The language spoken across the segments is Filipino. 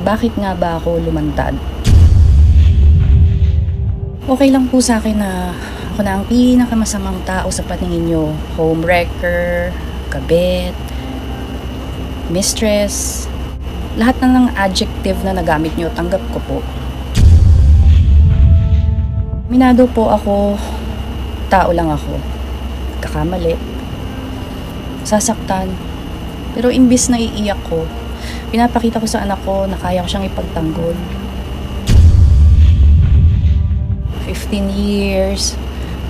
Bakit nga ba ako lumantad? Okay lang po sa akin na ako na ang pinakamasamang tao sa paningin nyo. Homewrecker, kabit, mistress, lahat na ng adjective na nagamit nyo, tanggap ko po. Minado po ako, tao lang ako. Kakamali, sasaktan. Pero imbis na iiyak ko, pinapakita ko sa anak ko na kaya ko siyang ipagtanggol. 15 years,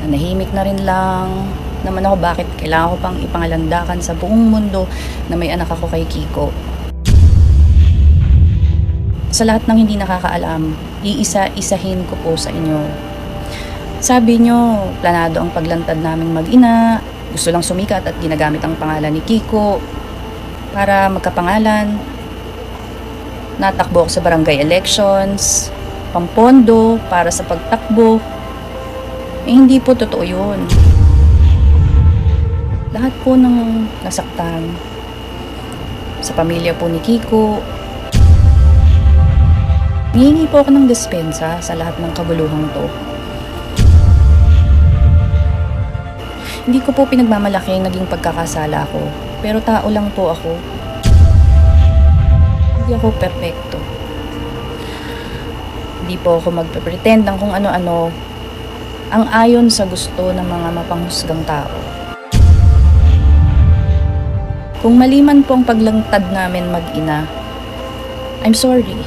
nanahimik na rin lang. Naman ako bakit kailangan ko pang ipangalandakan sa buong mundo na may anak ako kay Kiko. Sa lahat ng hindi nakakaalam, iisa-isahin ko po sa inyo. Sabi nyo, planado ang paglantad naming mag-ina, gusto lang sumikat at ginagamit ang pangalan ni Kiko para magkapangalan. Natakbo ako sa barangay elections, pampondo para sa pagtakbo. Hindi po totoo yun. Lahat po ng nasaktan sa pamilya po ni Kiko. Hihingi po ako ng dispensa sa lahat ng kabuluhang to. Hindi ko po pinagmamalaki ang naging pagkakasala ko, pero tao lang po ako. Hindi ako perpekto. Hindi po ako magpe-pretend ng kung ano-ano ang ayon sa gusto ng mga mapanghusgang tao. Kung mali man po ang paglangtad namin mag-ina, I'm sorry.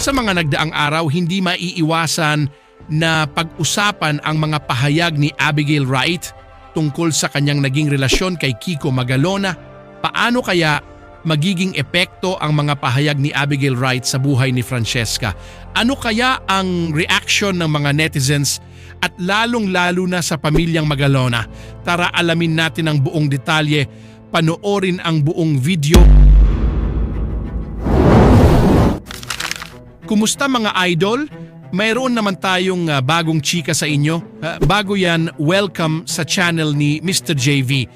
Sa mga nagdaang araw, hindi maiiwasan na pag-usapan ang mga pahayag ni Abigail Wright tungkol sa kanyang naging relasyon kay Kiko Magalona. Paano kaya magiging epekto ang mga pahayag ni Abigail Wright sa buhay ni Francesca? Ano kaya ang reaction ng mga netizens at lalong-lalo na sa pamilyang Magalona? Tara alamin natin ang buong detalye, panoorin ang buong video. Kumusta mga idol? Mayroon naman tayong bagong chika sa inyo. Bago yan, welcome sa channel ni Mr. JV.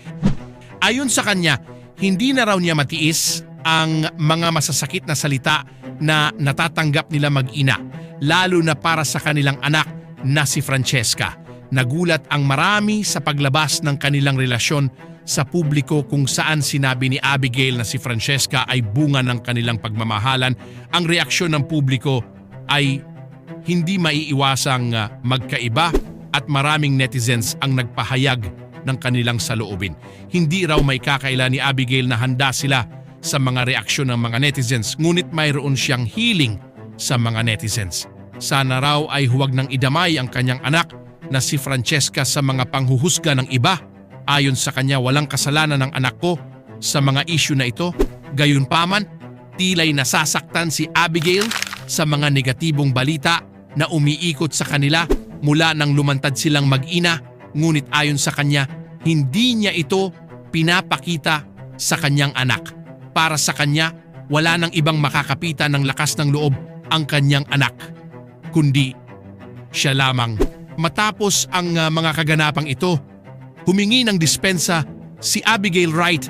Ayon sa kanya, hindi na raw niya matiis ang mga masasakit na salita na natatanggap nila mag-ina, lalo na para sa kanilang anak na si Francesca. Nagulat ang marami sa paglabas ng kanilang relasyon sa publiko kung saan sinabi ni Abigail na si Francesca ay bunga ng kanilang pagmamahalan. Ang reaksyon ng publiko ay hindi maiiwasang magkaiba at maraming netizens ang nagpahayag ng kanilang saloobin. Hindi raw may kakaila ni Abigail na handa sila sa mga reaksyon ng mga netizens, ngunit mayroon siyang healing sa mga netizens. Sana raw ay huwag nang idamay ang kanyang anak na si Francesca sa mga panghuhusga ng iba. Ayon sa kanya, walang kasalanan ng anak ko sa mga issue na ito. Gayunpaman, tila'y nasasaktan si Abigail sa mga negatibong balita na umiikot sa kanila mula nang lumantad silang mag-ina, ngunit ayon sa kanya, hindi niya ito pinapakita sa kanyang anak. Para sa kanya, wala nang ibang makakapitan ng lakas ng loob ang kanyang anak, kundi siya lamang. Matapos ang mga kaganapang ito, humingi ng dispensa si Abigail Wright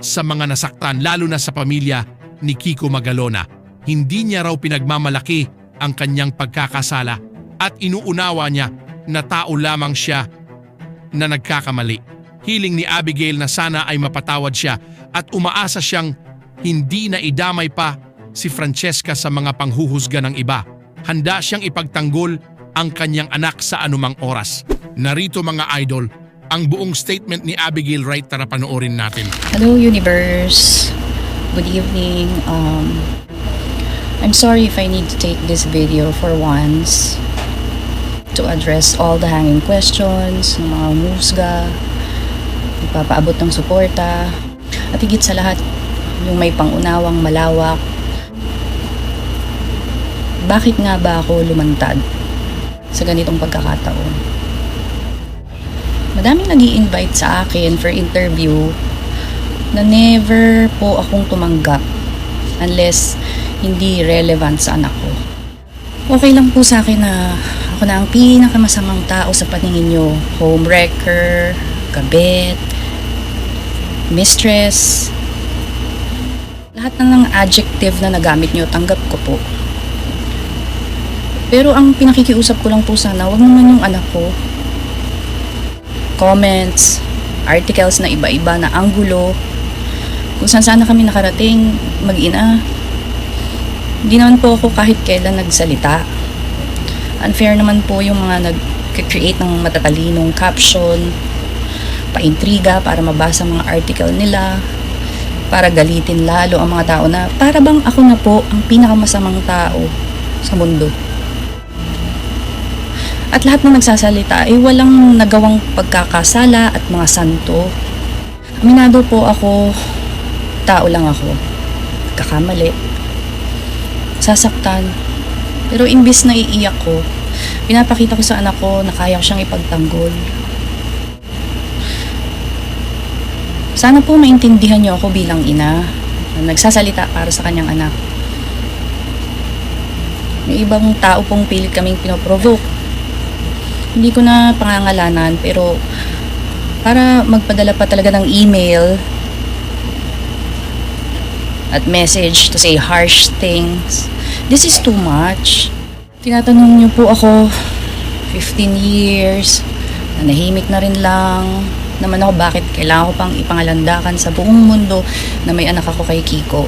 sa mga nasaktan, lalo na sa pamilya ni Kiko Magalona. Hindi niya raw pinagmamalaki ang kanyang pagkakasala at inuunawa niya na tao lamang siya na nagkakamali. Hiling ni Abigail na sana ay mapatawad siya at umaasa siyang hindi na idamay pa si Francesca sa mga panghuhusga ng iba. Handa siyang ipagtanggol ang kanyang anak sa anumang oras. Narito mga idol, ang buong statement ni Abigail Wright, tara panoorin natin. Hello universe, good evening. I'm sorry if I need to take this video for once to address all the hanging questions ng mga musga, nagpapaabot ng suporta, at higit sa lahat, yung may pangunawang malawak. Bakit nga ba ako lumantad sa ganitong pagkakataon? Madaming nag-i-invite sa akin for interview na never po akong tumanggap unless hindi relevant sa anak ko. Okay lang po sa akin na ako na ang pinakamasamang tao sa paningin nyo. Homewrecker, kabit, mistress. Lahat na ng adjective na nagamit nyo, tanggap ko po. Pero ang pinakikiusap ko lang po sana, wag naman yung anak ko. Comments, articles na iba-iba na anggulo, kung saan sana kami nakarating, mag-ina. Hindi naman po ako kahit kailan nagsalita. Unfair naman po yung mga nag-create ng matatalinong caption, paintriga para mabasa mga article nila, para galitin lalo ang mga tao na para bang ako na po ang pinakamasamang tao sa mundo. At lahat ng nagsasalita ay walang nagawang pagkakasala at mga santo. Aminado po ako, tao lang ako. Kakamali. Sasaktan. Pero imbis na iiyak ko, pinapakita ko sa anak ko na kaya ko siyang ipagtanggol. Sana po maintindihan niyo ako bilang ina na nagsasalita para sa kanyang anak. May ibang tao pong pilit kaming pinoprovoke. Hindi ko na pangangalanan pero para magpadala pa talaga ng email at message to say harsh things. This is too much. Tinatanong niyo po ako 15 years, nanahimik na rin lang naman ako bakit kailangan ko pang ipangalandakan sa buong mundo na may anak ako kay Kiko.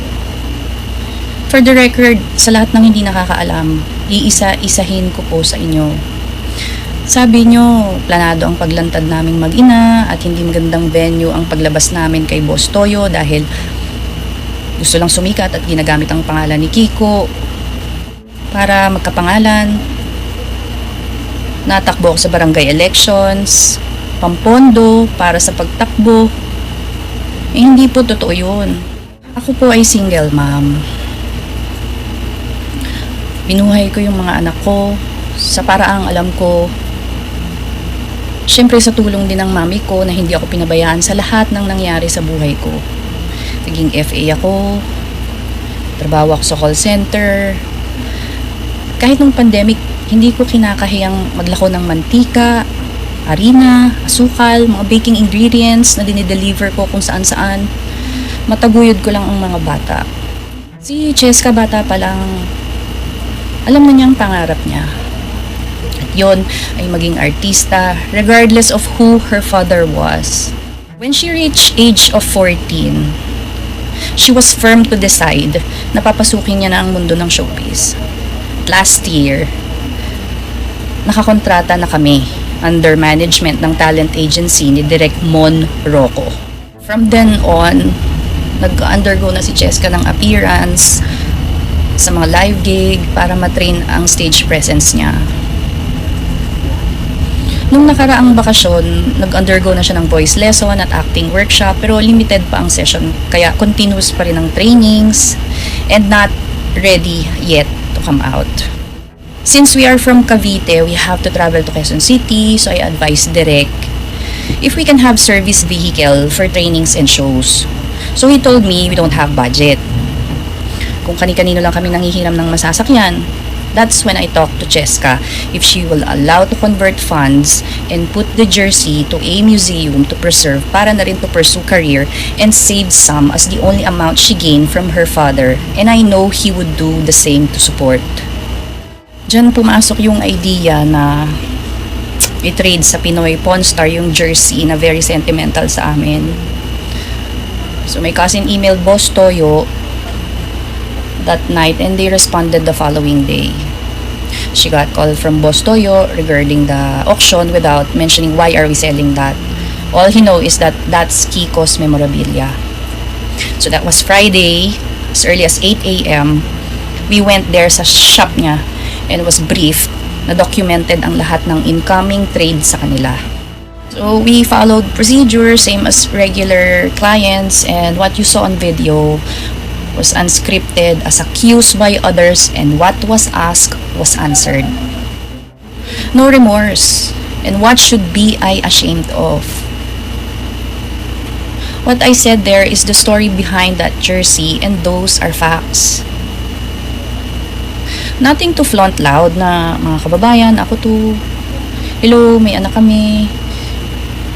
For the record, sa lahat ng hindi nakakaalam, iisa-isahin ko po sa inyo. Sabi nyo, planado ang paglantad naming mag-ina at hindi magandang venue ang paglabas namin kay Boss Toyo dahil gusto lang sumikat at ginagamit ang pangalan ni Kiko para magkapangalan. Natakbo ako sa barangay elections, pampondo para sa pagtakbo. Hindi po totoo yun. Ako po ay single mom. Binuhay ko yung mga anak ko sa paraang alam ko. Siyempre sa tulong din ng mami ko na hindi ako pinabayaan sa lahat ng nangyari sa buhay ko. Naging FA ako, trabaho ako sa call center. Kahit nung pandemic, hindi ko kinakahiyang maglako ng mantika, harina, asukal, mga baking ingredients na dinideliver ko kung saan-saan. Mataguyod ko lang ang mga bata. Si Cheska bata pa lang, alam na niya ang pangarap niya. Yon ay maging artista regardless of who her father was. When she reached age of 14, she was firm to decide na papasukin niya na ang mundo ng showbiz. Last year, nakakontrata na kami under management ng talent agency ni Direk Mon Rocco. From then on, nag-undergo na si Cheska ng appearance sa mga live gig para matrain ang stage presence niya. Nung nakaraang bakasyon, nag-undergo na siya ng voice lesson at acting workshop pero limited pa ang session kaya continuous pa rin ang trainings and not ready yet to come out. Since we are from Cavite, we have to travel to Quezon City, so I advise Direk if we can have service vehicle for trainings and shows. So he told me we don't have budget. Kung kani-kanino lang kami nanghihiram ng masasakyan. That's when I talked to Cheska if she will allow to convert funds and put the jersey to a museum to preserve para na rin to pursue career and save some as the only amount she gained from her father, and I know he would do the same to support. Diyan pumasok yung idea na i-trade sa Pinoy Pawn Star yung jersey na very sentimental sa amin. So my cousin emailed Boss Toyo that night and they responded the following day. She got call from Boss Toyo regarding the auction without mentioning why are we selling that. All he know is that that's Kiko's memorabilia. So that was Friday, as early as 8 a.m. We went there sa shop niya and was briefed na documented ang lahat ng incoming trade sa kanila. So we followed procedure same as regular clients, and what you saw on video was unscripted as accused by others, and what was asked was answered. No remorse, and what should be I ashamed of? What I said there is the story behind that jersey, and those are facts. Nothing to flaunt loud na mga kababayan, ako to. Hello, may anak kami.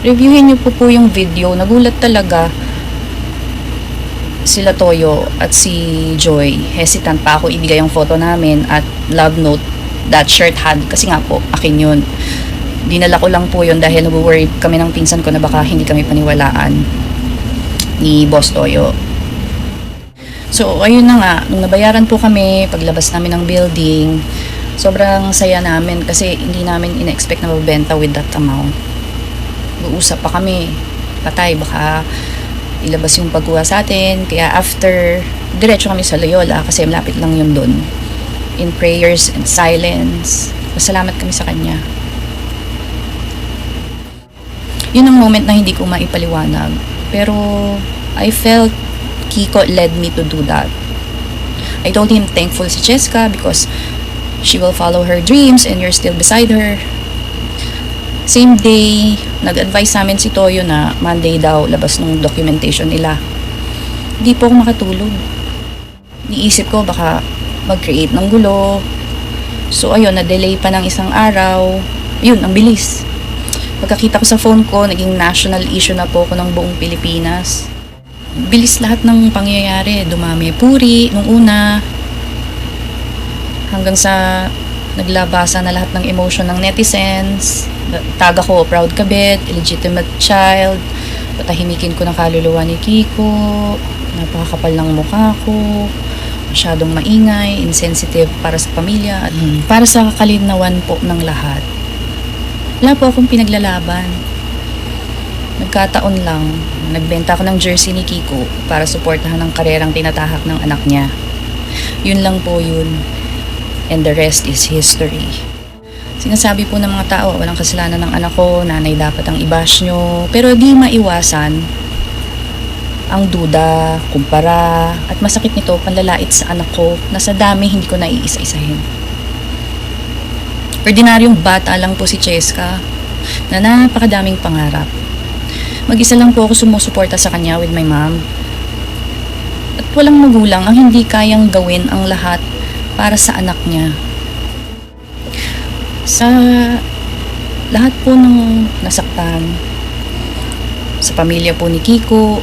Reviewin niyo po yung video, nagulat talaga. sila Toyo at si Joy, hesitant pa ako ibigay ang photo namin at love note that shirt had kasi nga po, akin yun. Dinala ko lang po yun dahil nag-worry kami ng pinsan ko na baka hindi kami paniwalaan ni Boss Toyo. So, ayun na nga, nung nabayaran po kami, paglabas namin ng building, sobrang saya namin kasi hindi namin ina-expect na mabenta with that amount. Uusap pa kami, patay, baka ilabas yung pagkuha sa atin. Kaya after, diretso kami sa Loyola kasi malapit lang yun dun. In prayers and silence, pasalamat kami sa kanya. Yun ang moment na hindi ko maipaliwanag. Pero I felt Kiko led me to do that. I told him thankful si Cheska because she will follow her dreams and you're still beside her. Same day, nag-advise sa amin si Toyo na Monday daw labas ng documentation nila. Hindi po ako makatulog. Niisip ko baka mag-create ng gulo. So ayun, na-delay pa ng isang araw. Yun, ang bilis. Pagkakita ko sa phone ko, naging national issue na po ako ng buong Pilipinas. Bilis lahat ng pangyayari. Dumami puri nung una. Hanggang sa naglabasa na lahat ng emotion ng netizens. Taga ko, proud kabit, illegitimate child. Patahimikin ko ng kaluluwa ni Kiko. Napakakapal ng mukha ko. Masyadong maingay, insensitive para sa pamilya. At para sa kakalinawan po ng lahat. Wala po akong pinaglalaban. Nagkataon lang, nagbenta ako ng jersey ni Kiko para suportahan ang karerang tinatahak ng anak niya. Yun lang po yun. And the rest is history. Sinasabi po ng mga tao, walang kasalanan ng anak ko, nanay dapat ang i-bash nyo. Pero di maiwasan ang duda, kumpara, at masakit nito panlalait sa anak ko na sa dami hindi ko naiisa-isahin. Ordinaryong bata lang po si Cheska na napakadaming pangarap. Mag-isa lang po ako sumusuporta sa kanya with my mom. At walang magulang ang hindi kayang gawin ang lahat para sa anak niya. Sa lahat po ng nasaktan, sa pamilya po ni Kiko,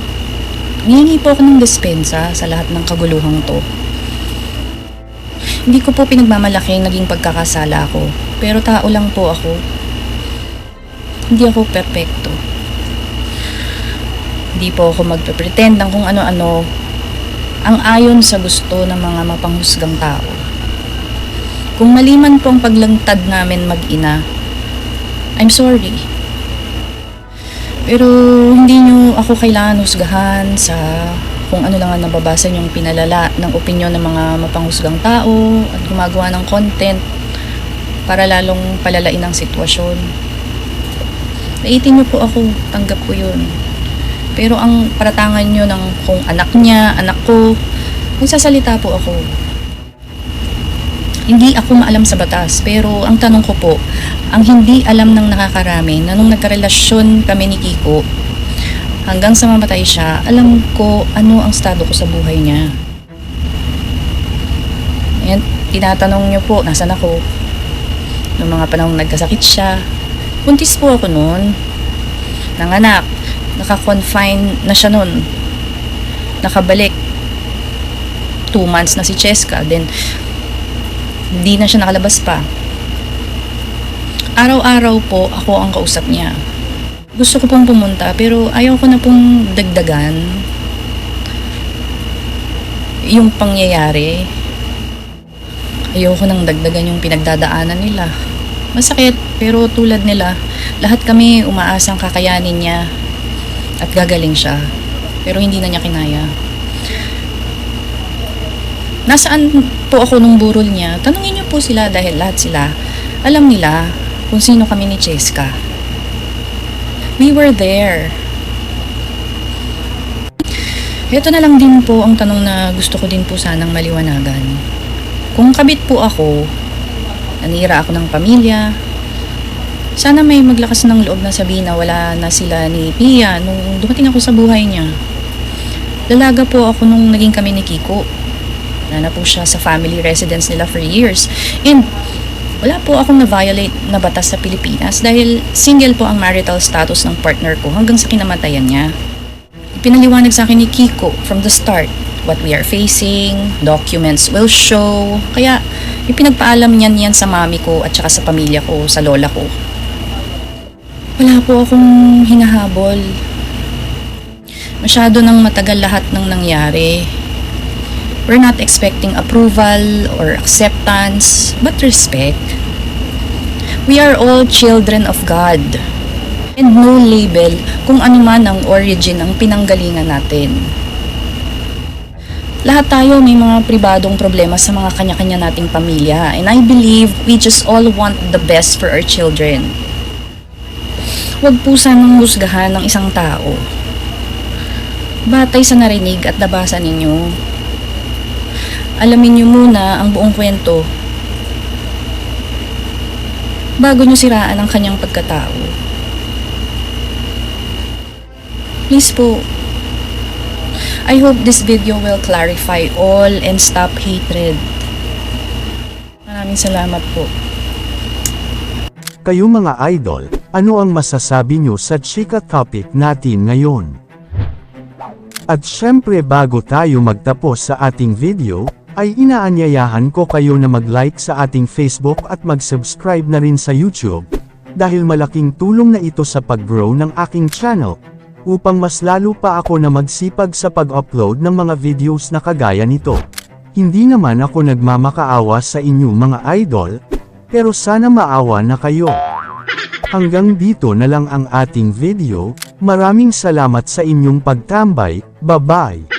hihingi po ako ng dispensa sa lahat ng kaguluhang to. Hindi ko po pinagmamalaki naging pagkakasala ko, pero tao lang po ako. Hindi ako perpekto. Hindi po ako magpe-pretend ng kung ano-ano ang ayon sa gusto ng mga mapanghusgang tao. Kung mali man po ang paglangtad namin mag-ina, I'm sorry. Pero hindi nyo ako kailangan husgahan sa kung ano lang ang nababasa nyong pinalala ng opinyon ng mga mapanghusgang tao at gumagawa ng content para lalong palalain ang sitwasyon. Naitin nyo po ako, tanggap ko yun. Pero ang paratangan nyo ng kung anak niya, anak ko, magsasalita po ako. Hindi ako maalam sa batas, pero ang tanong ko po, ang hindi alam ng nakakarami na nung nagkarelasyon kami ni Kiko, hanggang sa mamatay siya, alam ko ano ang estado ko sa buhay niya. Ayan, tinatanong nyo po, nasan ako? Noong mga panahong nagkasakit siya, buntis po ako noon. Nanganak, naka-confine na siya noon. Nakabalik. 2 months na si Cheska, then hindi na siya nakalabas pa. Araw-araw po ako ang kausap niya. Gusto ko pong pumunta pero ayaw ko na pong dagdagan yung pangyayari. Ayaw ko nang dagdagan yung pinagdadaanan nila. Masakit pero tulad nila, lahat kami umaasang kakayanin niya at gagaling siya. Pero hindi na niya kinaya. Nasaan po ako nung burol niya? Tanungin niyo po sila dahil lahat sila alam nila kung sino kami ni Cheska. We were there. Ito na lang din po ang tanong na gusto ko din po sanang maliwanagan. Kung kabit po ako, nanira ako ng pamilya, sana may maglakas ng loob na sabihin na wala na sila ni Pia nung dumating ako sa buhay niya. Lalaga po ako nung naging kami ni Kiko. Wala na po siya sa family residence nila for years. And wala po akong na-violate na batas sa Pilipinas dahil single po ang marital status ng partner ko hanggang sa kinamatayan niya. Pinaliwanag sa akin ni Kiko from the start what we are facing, documents will show. Kaya ipinagpaalam niyan sa mami ko at saka sa pamilya ko, sa lola ko. Wala po akong hinahabol. Masyado nang matagal lahat ng nangyari. We're not expecting approval or acceptance, but respect. We are all children of God. And no label kung ano man ang origin ng pinanggalingan natin. Lahat tayo may mga pribadong problema sa mga kanya-kanya nating pamilya. And I believe we just all want the best for our children. Huwag po sanang husgahan ng isang tao. Batay sa narinig at nabasa ninyo. Alamin niyo muna ang buong kwento bago niyo siraan ang kanyang pagkatao. Please po, I hope this video will clarify all and stop hatred. Maraming salamat po. Kayo mga idol, ano ang masasabi nyo sa chika topic natin ngayon? At syempre bago tayo magtapos sa ating video, ay inaanyayahan ko kayo na mag-like sa ating Facebook at mag-subscribe na rin sa YouTube, dahil malaking tulong na ito sa pag-grow ng aking channel, upang mas lalo pa ako na magsipag sa pag-upload ng mga videos na kagaya nito. Hindi naman ako nagmamakaawa sa inyo mga idol, pero sana maawa na kayo. Hanggang dito na lang ang ating video, maraming salamat sa inyong pagtambay, bye-bye!